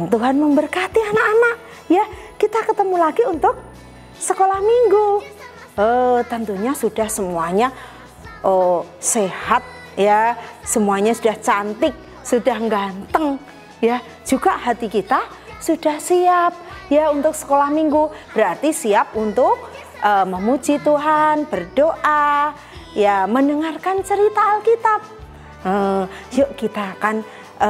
Tuhan memberkati anak-anak. Ya, kita ketemu lagi untuk sekolah minggu. Tentunya sudah semuanya sehat ya, semuanya sudah cantik, sudah ganteng ya. Juga hati kita sudah siap ya untuk sekolah minggu. Berarti siap untuk memuji Tuhan, berdoa, ya mendengarkan cerita Alkitab. Yuk kita akan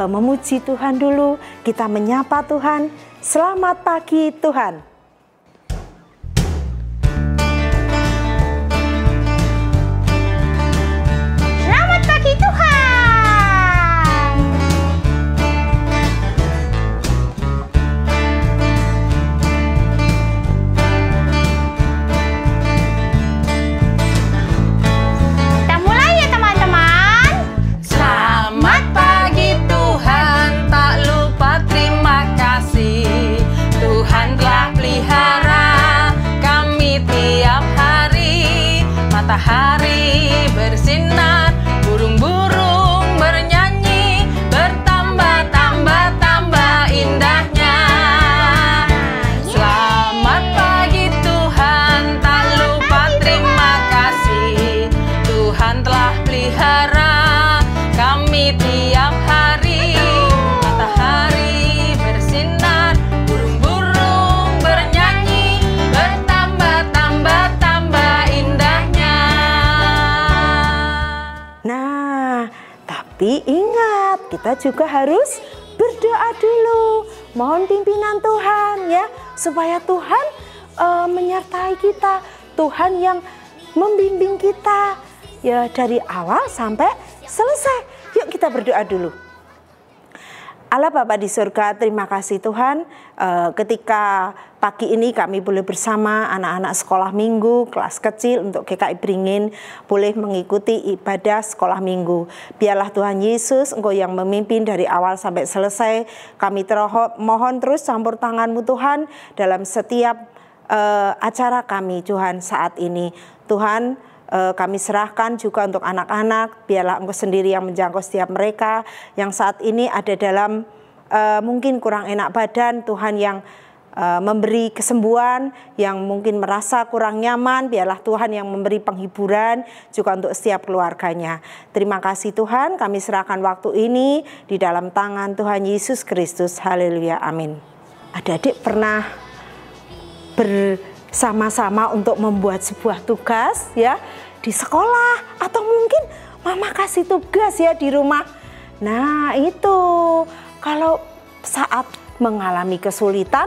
memuji Tuhan dulu. Kita menyapa Tuhan. Selamat pagi Tuhan. Selamat pagi Tuhan. Kita mulai ya teman-teman. Selamat pagi Tuhan, tak lupa terima kasih. Tuhan telah pelihara kami tiap hari. Matahari bersinar, burung-burung bernyanyi, bertambah-tambah indahnya. Selamat pagi Tuhan, tak lupa terima kasih. Tuhan telah pelihara kami tiap hari. Matahari bersinar, burung-burung bernyanyi, bertambah-tambah indahnya. Nah, tapi ingat, kita juga harus berdoa dulu. Mohon pimpinan Tuhan ya, supaya Tuhan menyertai kita. Tuhan yang membimbing kita ya dari awal sampai selesai. Yuk kita berdoa dulu. Allah Bapa di surga, terima kasih Tuhan, ketika pagi ini kami boleh bersama anak-anak sekolah minggu kelas kecil untuk GKI Beringin boleh mengikuti ibadah sekolah minggu. Biarlah Tuhan Yesus Engkau yang memimpin dari awal sampai selesai. Kami mohon terus campur tangan-Mu Tuhan dalam setiap acara kami Tuhan saat ini. Tuhan, kami serahkan juga untuk anak-anak, biarlah Engkau sendiri yang menjangkau setiap mereka yang saat ini ada dalam mungkin kurang enak badan. Tuhan yang memberi kesembuhan, yang mungkin merasa kurang nyaman, biarlah Tuhan yang memberi penghiburan juga untuk setiap keluarganya. Terima kasih Tuhan, kami serahkan waktu ini di dalam tangan Tuhan Yesus Kristus. Haleluya, amin. Adik-adik pernah bersama-sama untuk membuat sebuah tugas ya di sekolah, atau mungkin mama kasih tugas ya di rumah. Nah itu kalau saat mengalami kesulitan,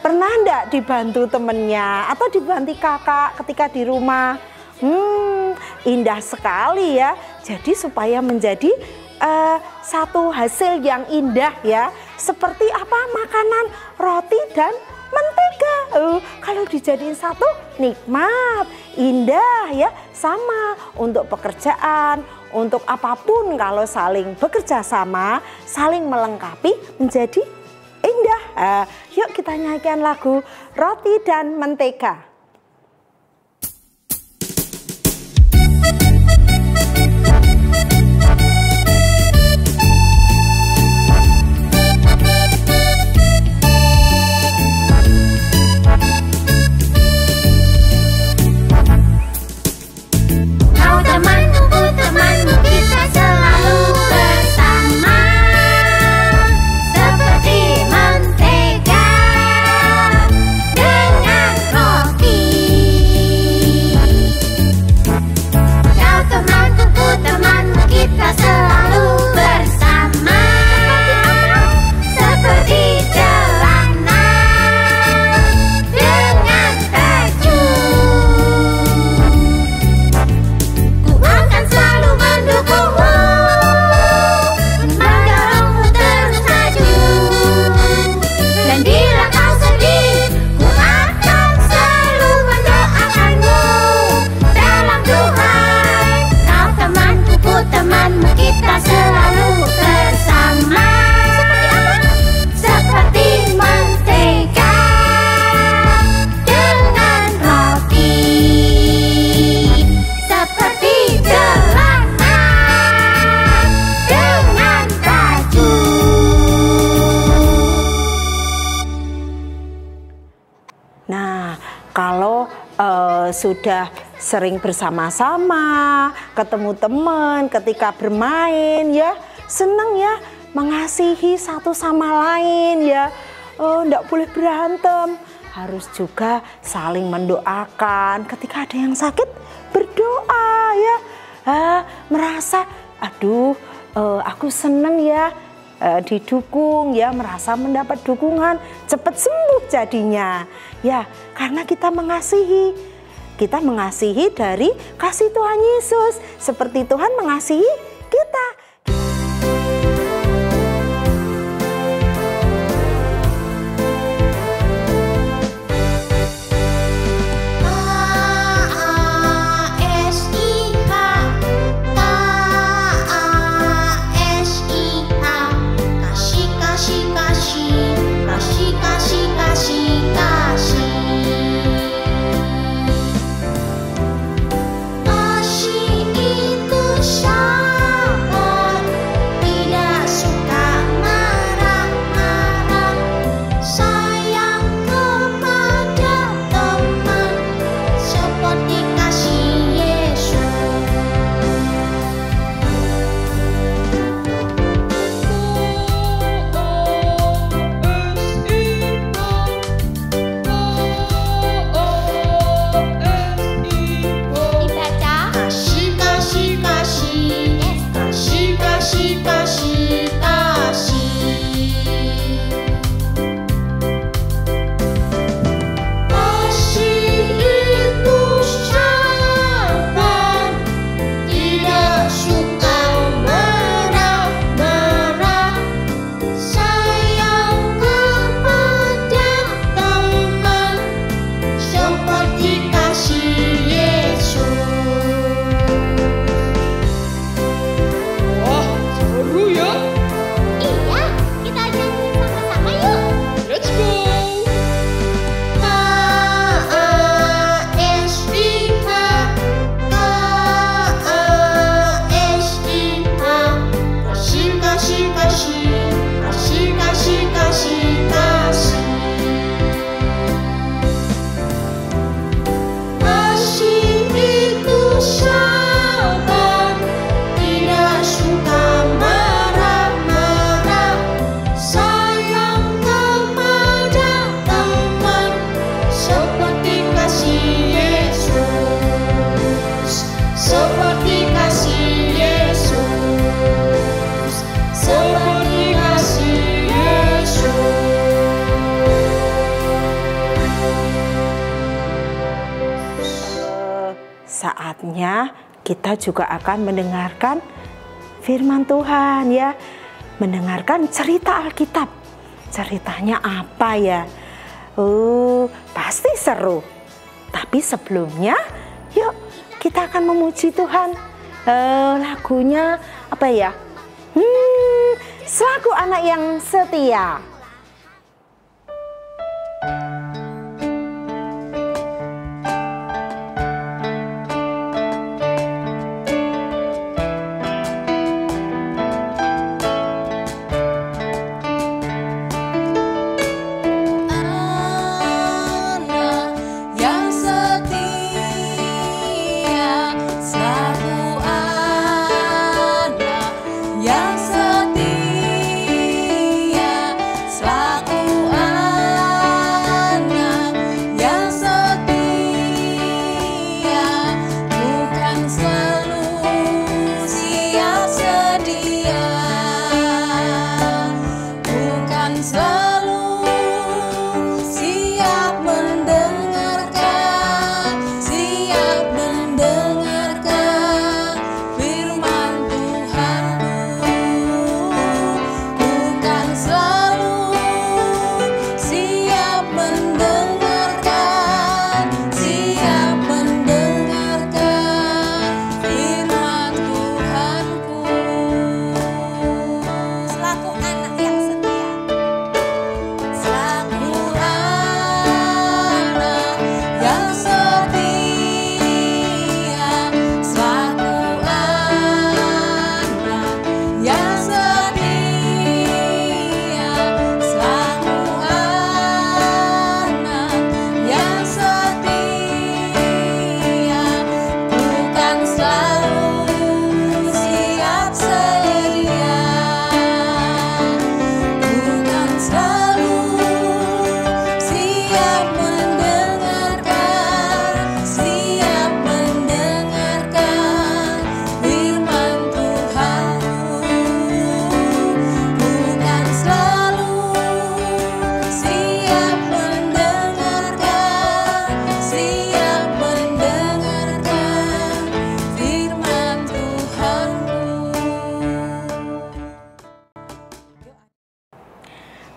pernah enggak dibantu temennya atau dibantu kakak ketika di rumah? Indah sekali ya. Jadi supaya menjadi satu hasil yang indah ya, seperti apa, makanan roti dan mentega. Kalau dijadiin satu, nikmat, indah ya. Sama untuk pekerjaan, untuk apapun, kalau saling bekerja sama, saling melengkapi menjadi indah. Yuk kita nyanyikan lagu Roti dan Mentega. Temanmu kita selalu bersama, seperti mentega dengan roti sudah sering bersama-sama, ketemu teman, ketika bermain ya, senang ya mengasihi satu sama lain ya. Enggak boleh berantem, harus juga saling mendoakan. Ketika ada yang sakit, berdoa ya. Merasa aduh, aku senang ya didukung ya, merasa mendapat dukungan, cepat sembuh jadinya ya, karena kita mengasihi dari kasih Tuhan Yesus, seperti Tuhan mengasihi kita. Saatnya kita juga akan mendengarkan firman Tuhan ya, mendengarkan cerita Alkitab. Ceritanya apa ya? Pasti seru. Tapi sebelumnya, yuk kita akan memuji Tuhan. Lagunya apa ya? Selaku anak yang setia. Yang setia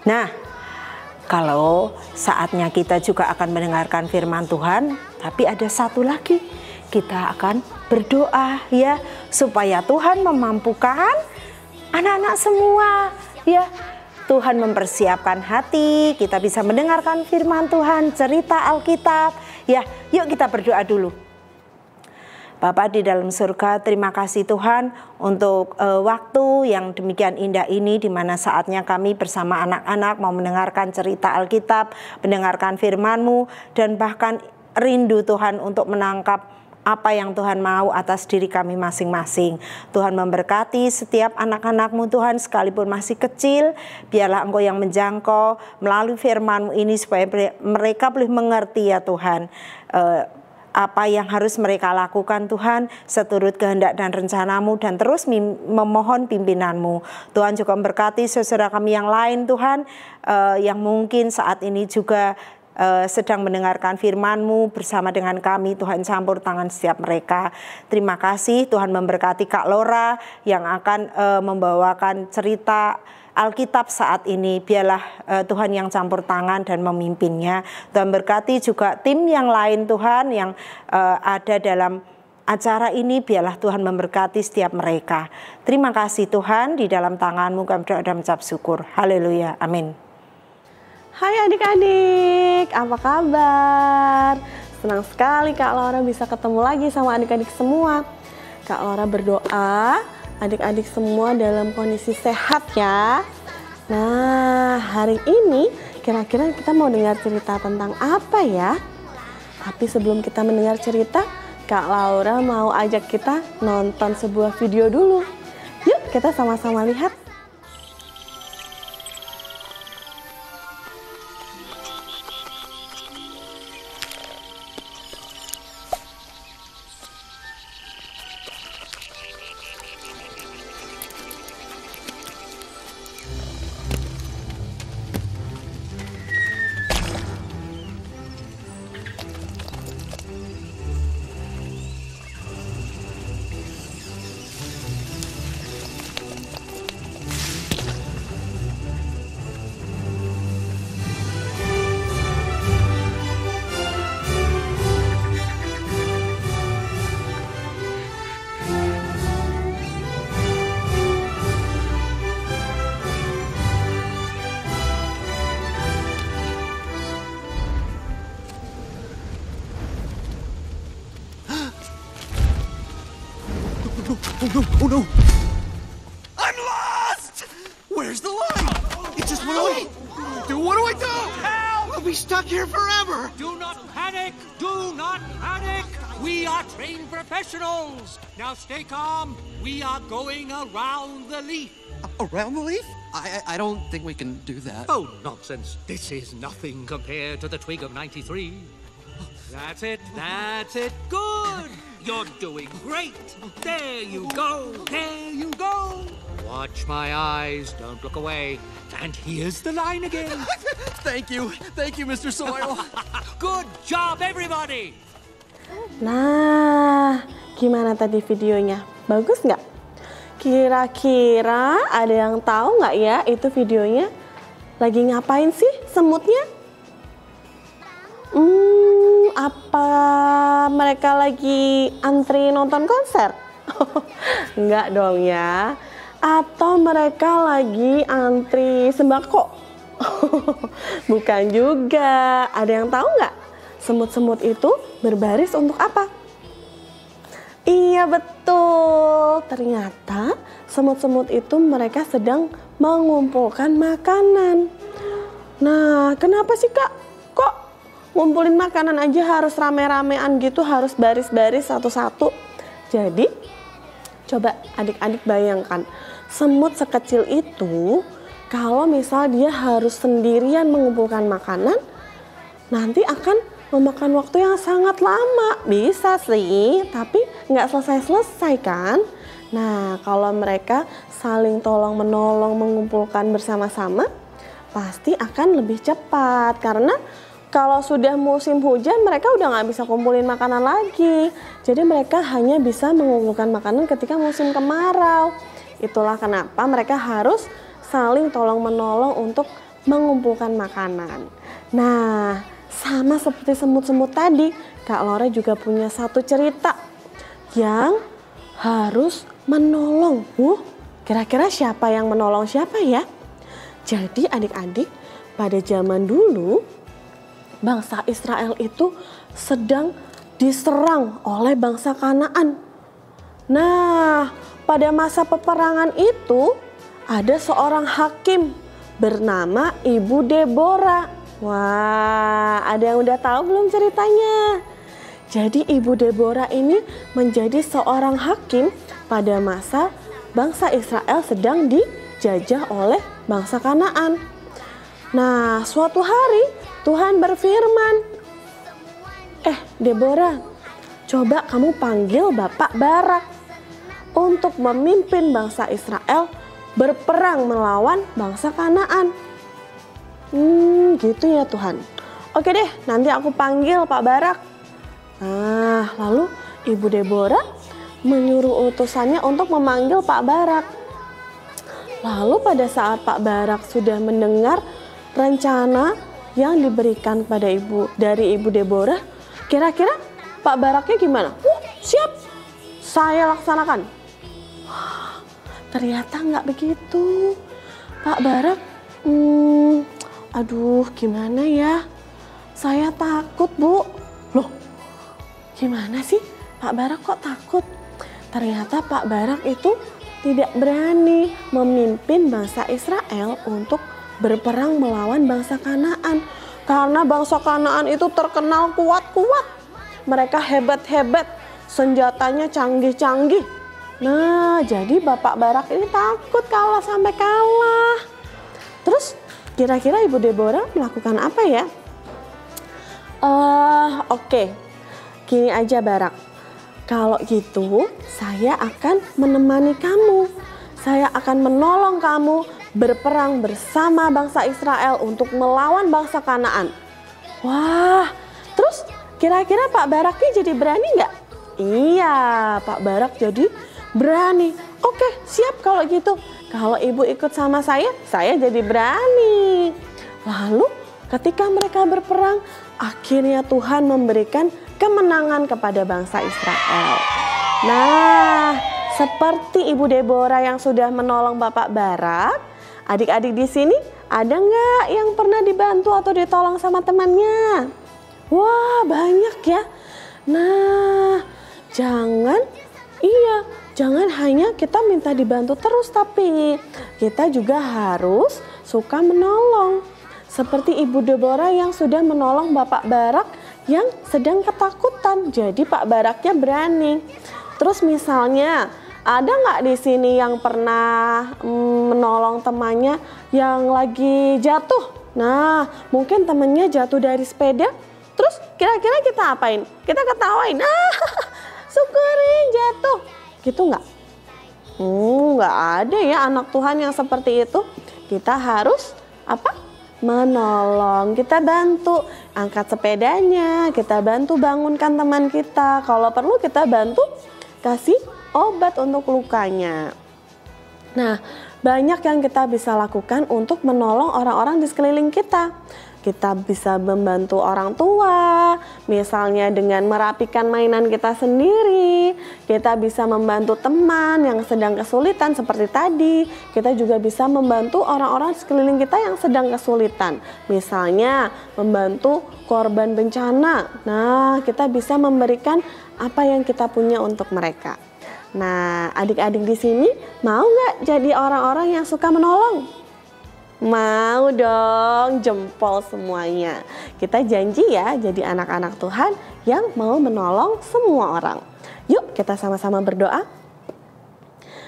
Nah, kalau saatnya kita juga akan mendengarkan firman Tuhan, tapi ada satu lagi, kita akan berdoa ya, supaya Tuhan memampukan anak-anak semua ya. Tuhan mempersiapkan hati, kita bisa mendengarkan firman Tuhan, cerita Alkitab. Ya, yuk kita berdoa dulu. Bapa di dalam surga, terima kasih Tuhan untuk waktu yang demikian indah ini, di mana saatnya kami bersama anak-anak mau mendengarkan cerita Alkitab, mendengarkan firman-Mu, dan bahkan rindu Tuhan untuk menangkap apa yang Tuhan mau atas diri kami masing-masing. Tuhan memberkati setiap anak-anak-Mu Tuhan, sekalipun masih kecil, biarlah Engkau yang menjangkau melalui firman-Mu ini, supaya mereka boleh mengerti ya Tuhan, apa yang harus mereka lakukan Tuhan, seturut kehendak dan rencana-Mu, dan terus memohon pimpinan-Mu. Tuhan juga memberkati saudara kami yang lain Tuhan, yang mungkin saat ini juga sedang mendengarkan firman-Mu bersama dengan kami. Tuhan, campur tangan setiap mereka. Terima kasih Tuhan, memberkati Kak Lora yang akan membawakan cerita Alkitab saat ini. Biarlah Tuhan yang campur tangan dan memimpinnya. Tuhan berkati juga tim yang lain Tuhan yang ada dalam acara ini. Biarlah Tuhan memberkati setiap mereka. Terima kasih Tuhan, di dalam tangan-Mu kami berdoa dan mengucap syukur. Haleluya, amin. Hai adik-adik, apa kabar? Senang sekali Kak Laura bisa ketemu lagi sama adik-adik semua. Kak Laura berdoa adik-adik semua dalam kondisi sehat ya. Nah, hari ini kira-kira kita mau dengar cerita tentang apa ya? Tapi sebelum kita mendengar cerita, Kak Laura mau ajak kita nonton sebuah video dulu. Yuk kita sama-sama lihat. Oh no! I'm lost! Where's the line? It just went away! What do I do? Help! We'll be stuck here forever! Do not panic! Do not panic! We are trained professionals! Now stay calm. We are going around the leaf. Around the leaf? I don't think we can do that. Oh, nonsense. This is nothing compared to the twig of 93. That's it. That's it. Good. You're doing great. There you go. There you go. Watch my eyes. Don't look away. And here's the line again. Thank you. Thank you, Mr. Soil. Good job, everybody. Nah, gimana tadi videonya? Bagus nggak? Kira-kira ada yang tahu nggak ya itu videonya lagi ngapain sih semutnya? Apa mereka lagi antri nonton konser? Enggak dong ya. Atau mereka lagi antri sembako? Bukan juga. Ada yang tahu nggak? Semut-semut itu berbaris untuk apa? Iya betul. Ternyata semut-semut itu mereka sedang mengumpulkan makanan. Nah, kenapa sih Kak? Kok ngumpulin makanan aja harus rame-ramean gitu, harus baris-baris satu-satu? Jadi, coba adik-adik bayangkan, semut sekecil itu kalau misal dia harus sendirian mengumpulkan makanan, nanti akan memakan waktu yang sangat lama. Bisa sih, tapi nggak selesai-selesai kan? Nah, kalau mereka saling tolong-menolong mengumpulkan bersama-sama, pasti akan lebih cepat. Karena kalau sudah musim hujan, mereka udah nggak bisa kumpulin makanan lagi. Jadi mereka hanya bisa mengumpulkan makanan ketika musim kemarau. Itulah kenapa mereka harus saling tolong-menolong untuk mengumpulkan makanan. Nah, sama seperti semut-semut tadi, Kak Lore juga punya satu cerita yang harus menolong. Kira-kira siapa yang menolong siapa ya? Jadi adik-adik, pada zaman dulu bangsa Israel itu sedang diserang oleh bangsa Kanaan. Nah, pada masa peperangan itu ada seorang hakim bernama Ibu Deborah. Wah, ada yang udah tahu belum ceritanya? Jadi Ibu Deborah ini menjadi seorang hakim pada masa bangsa Israel sedang dijajah oleh bangsa Kanaan. Nah, suatu hari Tuhan berfirman, Deborah, coba kamu panggil Bapak Barak untuk memimpin bangsa Israel berperang melawan bangsa Kanaan. Gitu ya Tuhan. Oke deh, nanti aku panggil Pak Barak. Nah, lalu Ibu Deborah menyuruh utusannya untuk memanggil Pak Barak. Lalu pada saat Pak Barak sudah mendengar rencana yang diberikan pada dari Ibu Deborah, kira-kira Pak Baraknya gimana? Siap, saya laksanakan. Ternyata nggak begitu. Pak Barak, aduh gimana ya? Saya takut, Bu. Loh, gimana sih? Pak Barak kok takut? Ternyata Pak Barak itu tidak berani memimpin bangsa Israel untuk berperang melawan bangsa Kanaan. Karena bangsa Kanaan itu terkenal kuat-kuat. Mereka hebat-hebat, senjatanya canggih-canggih. Nah, jadi Bapak Barak ini takut kalau sampai kalah. Terus kira-kira Ibu Deborah melakukan apa ya? Oke, gini aja Barak. Kalau gitu saya akan menemani kamu. Saya akan menolong kamu berperang bersama bangsa Israel untuk melawan bangsa Kanaan. Wah, terus kira-kira Pak Baraknya jadi berani nggak? Iya, Pak Barak jadi berani. Oke, siap kalau gitu. Kalau ibu ikut sama saya jadi berani. Lalu ketika mereka berperang, akhirnya Tuhan memberikan kemenangan kepada bangsa Israel. Nah, seperti Ibu Deborah yang sudah menolong Bapak Barak, adik-adik di sini ada nggak yang pernah dibantu atau ditolong sama temannya? Wah, banyak ya. Nah, jangan hanya kita minta dibantu terus, tapi kita juga harus suka menolong. Seperti Ibu Deborah yang sudah menolong Bapak Barak yang sedang ketakutan, jadi Pak Baraknya berani. Terus misalnya, ada nggak di sini yang pernah menolong temannya yang lagi jatuh? Nah, mungkin temannya jatuh dari sepeda, terus kira-kira kita apain? Kita ketawain, syukurin jatuh, gitu nggak? Nggak ada ya anak Tuhan yang seperti itu. Kita harus menolong, kita bantu angkat sepedanya, kita bantu bangunkan teman kita. Kalau perlu kita bantu kasih obat untuk lukanya. Nah, banyak yang kita bisa lakukan untuk menolong orang-orang di sekeliling kita. Kita bisa membantu orang tua, misalnya dengan merapikan mainan kita sendiri. Kita bisa membantu teman yang sedang kesulitan seperti tadi. Kita juga bisa membantu orang-orang di sekeliling kita yang sedang kesulitan. Misalnya membantu korban bencana. Nah, kita bisa memberikan apa yang kita punya untuk mereka. Nah, adik-adik di sini mau nggak jadi orang-orang yang suka menolong? Mau dong, jempol semuanya. Kita janji ya jadi anak-anak Tuhan yang mau menolong semua orang. Yuk kita sama-sama berdoa.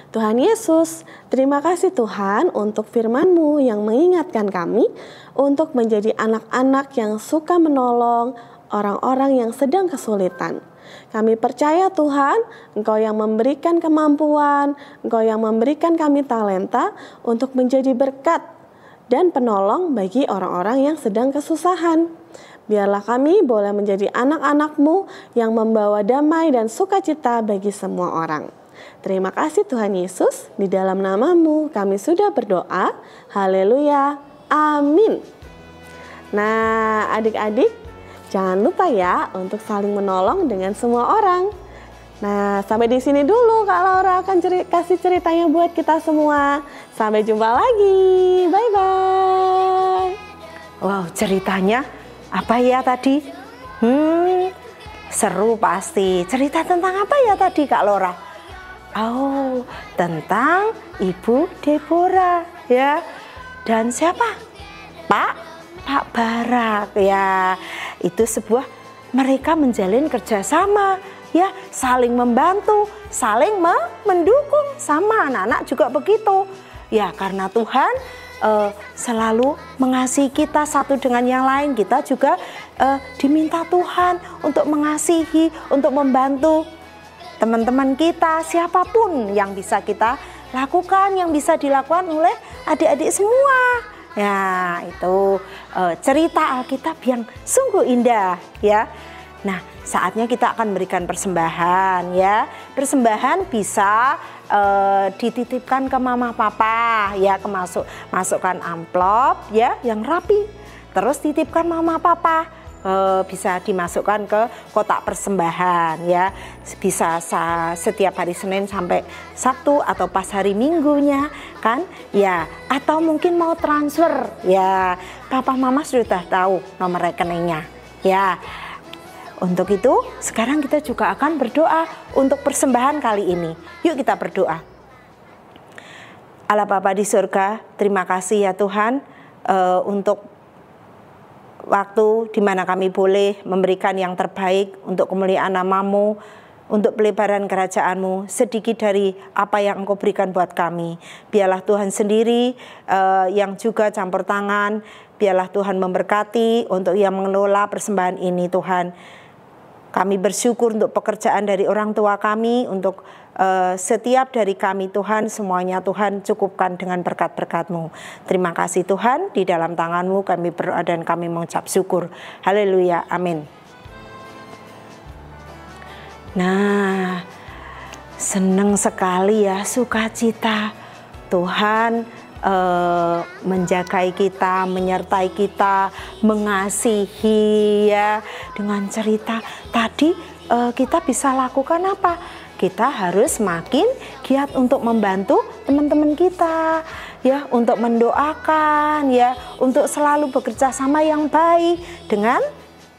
Tuhan Yesus, terima kasih Tuhan untuk firman-Mu yang mengingatkan kami untuk menjadi anak-anak yang suka menolong orang-orang yang sedang kesulitan. Kami percaya Tuhan, Engkau yang memberikan kemampuan, Engkau yang memberikan kami talenta untuk menjadi berkat dan penolong bagi orang-orang yang sedang kesusahan. Biarlah kami boleh menjadi anak-anak-Mu yang membawa damai dan sukacita bagi semua orang. Terima kasih Tuhan Yesus, di dalam nama-Mu kami sudah berdoa. Haleluya. Amin. Nah, adik-adik, jangan lupa ya untuk saling menolong dengan semua orang. Nah, sampai di sini dulu Kak Laura akan kasih ceritanya buat kita semua. Sampai jumpa lagi. Bye-bye. Wow, ceritanya apa ya tadi? Seru pasti. Cerita tentang apa ya tadi Kak Laura? Oh, tentang Ibu Deborah ya. Dan siapa? Pak Barak ya. Itu sebuah mereka menjalin kerjasama ya, saling membantu, saling mendukung, sama anak-anak juga begitu ya, karena Tuhan selalu mengasihi kita satu dengan yang lain. Kita juga diminta Tuhan untuk mengasihi, untuk membantu teman-teman kita, siapapun yang bisa kita lakukan, yang bisa dilakukan oleh adik-adik semua. Ya, itu cerita Alkitab yang sungguh indah ya. Nah, saatnya kita akan berikan persembahan ya. Persembahan bisa dititipkan ke mama papa ya, masukkan amplop ya yang rapi. Terus titipkan mama papa. Bisa dimasukkan ke kotak persembahan ya. Bisa setiap hari Senin sampai Sabtu atau pas hari Minggunya kan ya, atau mungkin mau transfer ya, papa mama sudah tahu nomor rekeningnya ya. Untuk itu sekarang kita juga akan berdoa untuk persembahan kali ini. Yuk kita berdoa. Allah Bapa di surga, terima kasih ya Tuhan untuk waktu di mana kami boleh memberikan yang terbaik untuk kemuliaan nama-Mu, untuk pelebaran kerajaan-Mu, sedikit dari apa yang Engkau berikan buat kami. Biarlah Tuhan sendiri yang juga campur tangan, biarlah Tuhan memberkati untuk yang mengelola persembahan ini Tuhan. Kami bersyukur untuk pekerjaan dari orang tua kami, untuk setiap dari kami Tuhan, semuanya Tuhan cukupkan dengan berkat-berkat-Mu. Terima kasih Tuhan, di dalam tangan-Mu kami berdoa dan kami mengucap syukur. Haleluya, amin. Nah, senang sekali ya, sukacita Tuhan menjagai kita, menyertai kita, mengasihi ya. Dengan cerita tadi kita bisa lakukan apa? Kita harus makin giat untuk membantu teman-teman kita ya, untuk mendoakan ya, untuk selalu bekerja sama yang baik dengan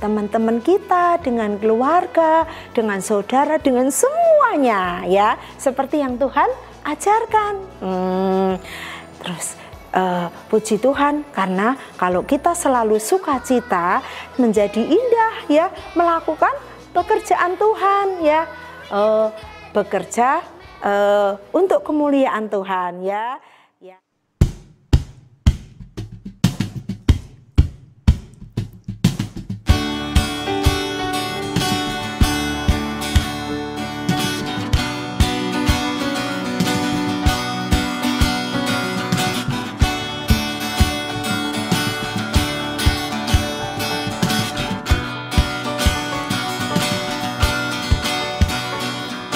teman-teman kita, dengan keluarga, dengan saudara, dengan semuanya ya, seperti yang Tuhan ajarkan. Terus puji Tuhan, karena kalau kita selalu sukacita, menjadi indah ya, melakukan pekerjaan Tuhan ya, bekerja untuk kemuliaan Tuhan ya.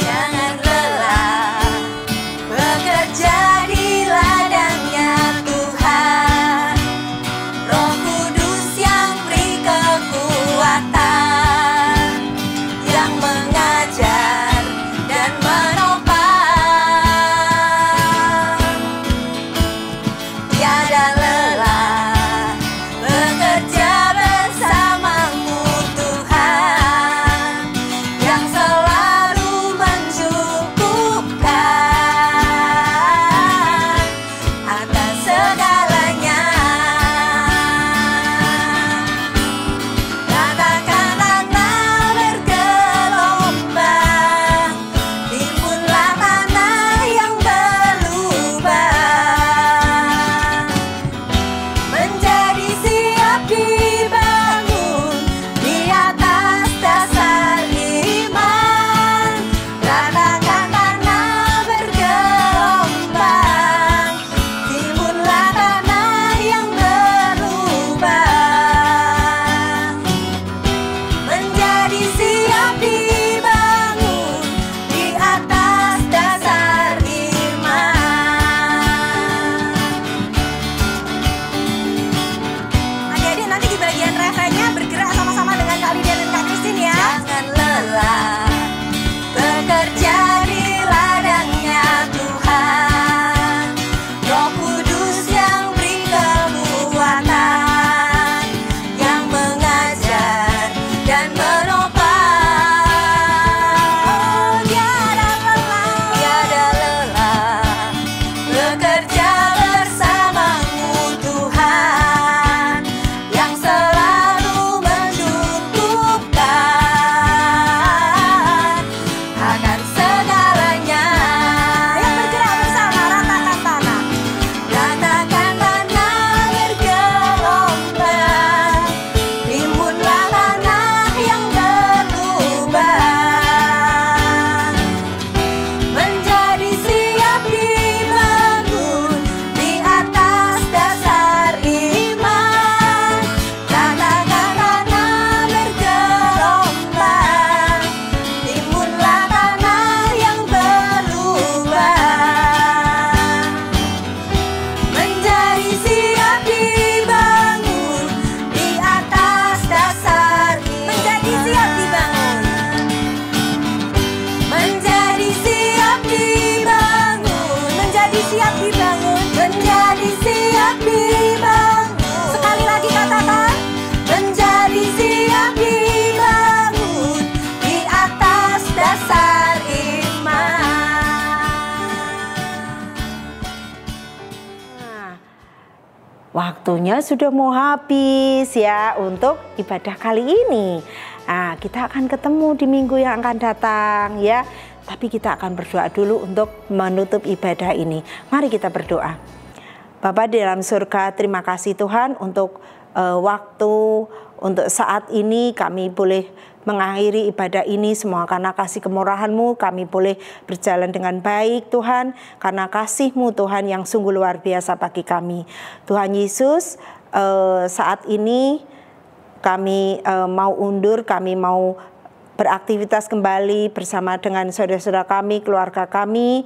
Jangan lelah bekerja di waktunya sudah mau habis ya untuk ibadah kali ini. Nah, kita akan ketemu di minggu yang akan datang ya. Tapi kita akan berdoa dulu untuk menutup ibadah ini. Mari kita berdoa. Bapa di dalam surga, terima kasih Tuhan untuk waktu, untuk saat ini kami boleh mengakhiri ibadah ini semua karena kasih kemurahan-Mu kami boleh berjalan dengan baik Tuhan, karena kasih-Mu Tuhan yang sungguh luar biasa bagi kami. Tuhan Yesus, saat ini kami mau undur, kami mau beraktivitas kembali bersama dengan saudara-saudara kami, keluarga kami.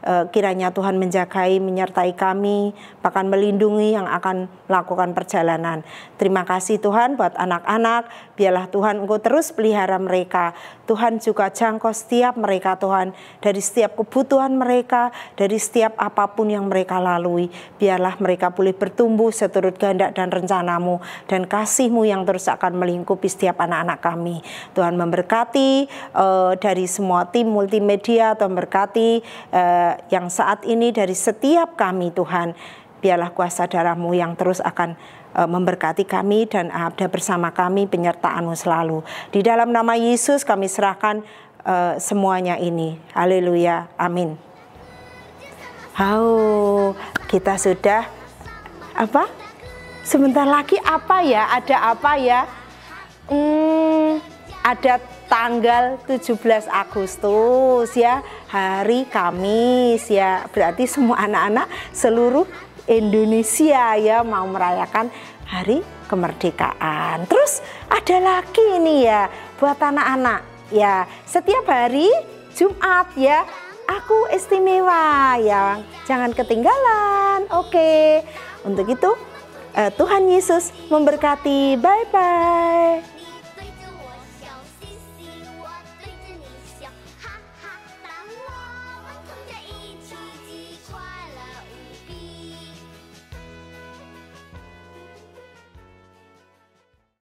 Kiranya Tuhan menjagai, menyertai kami, bahkan melindungi yang akan melakukan perjalanan. Terima kasih Tuhan buat anak-anak, biarlah Tuhan Engkau terus pelihara mereka. Tuhan juga jangkau setiap mereka Tuhan, dari setiap kebutuhan mereka, dari setiap apapun yang mereka lalui. Biarlah mereka boleh bertumbuh seturut kehendak dan rencana-Mu, dan kasih-Mu yang terus akan melingkupi setiap anak-anak kami. Tuhan memberkati dari semua tim multimedia, Tuhan memberkati yang saat ini dari setiap kami Tuhan. Biarlah kuasa darah-Mu yang terus akan memberkati kami dan ada bersama kami, penyertaan-Mu selalu. Di dalam nama Yesus kami serahkan semuanya ini. Haleluya, amin. Kita sudah sebentar lagi apa ya? Ada apa ya? Ada tanggal 17 Agustus ya, hari Kamis ya. Berarti semua anak-anak seluruh Indonesia ya mau merayakan hari kemerdekaan. Terus ada lagi ini ya buat anak-anak ya, setiap hari Jumat ya aku istimewa ya, jangan ketinggalan. Oke, untuk itu Tuhan Yesus memberkati. Bye bye.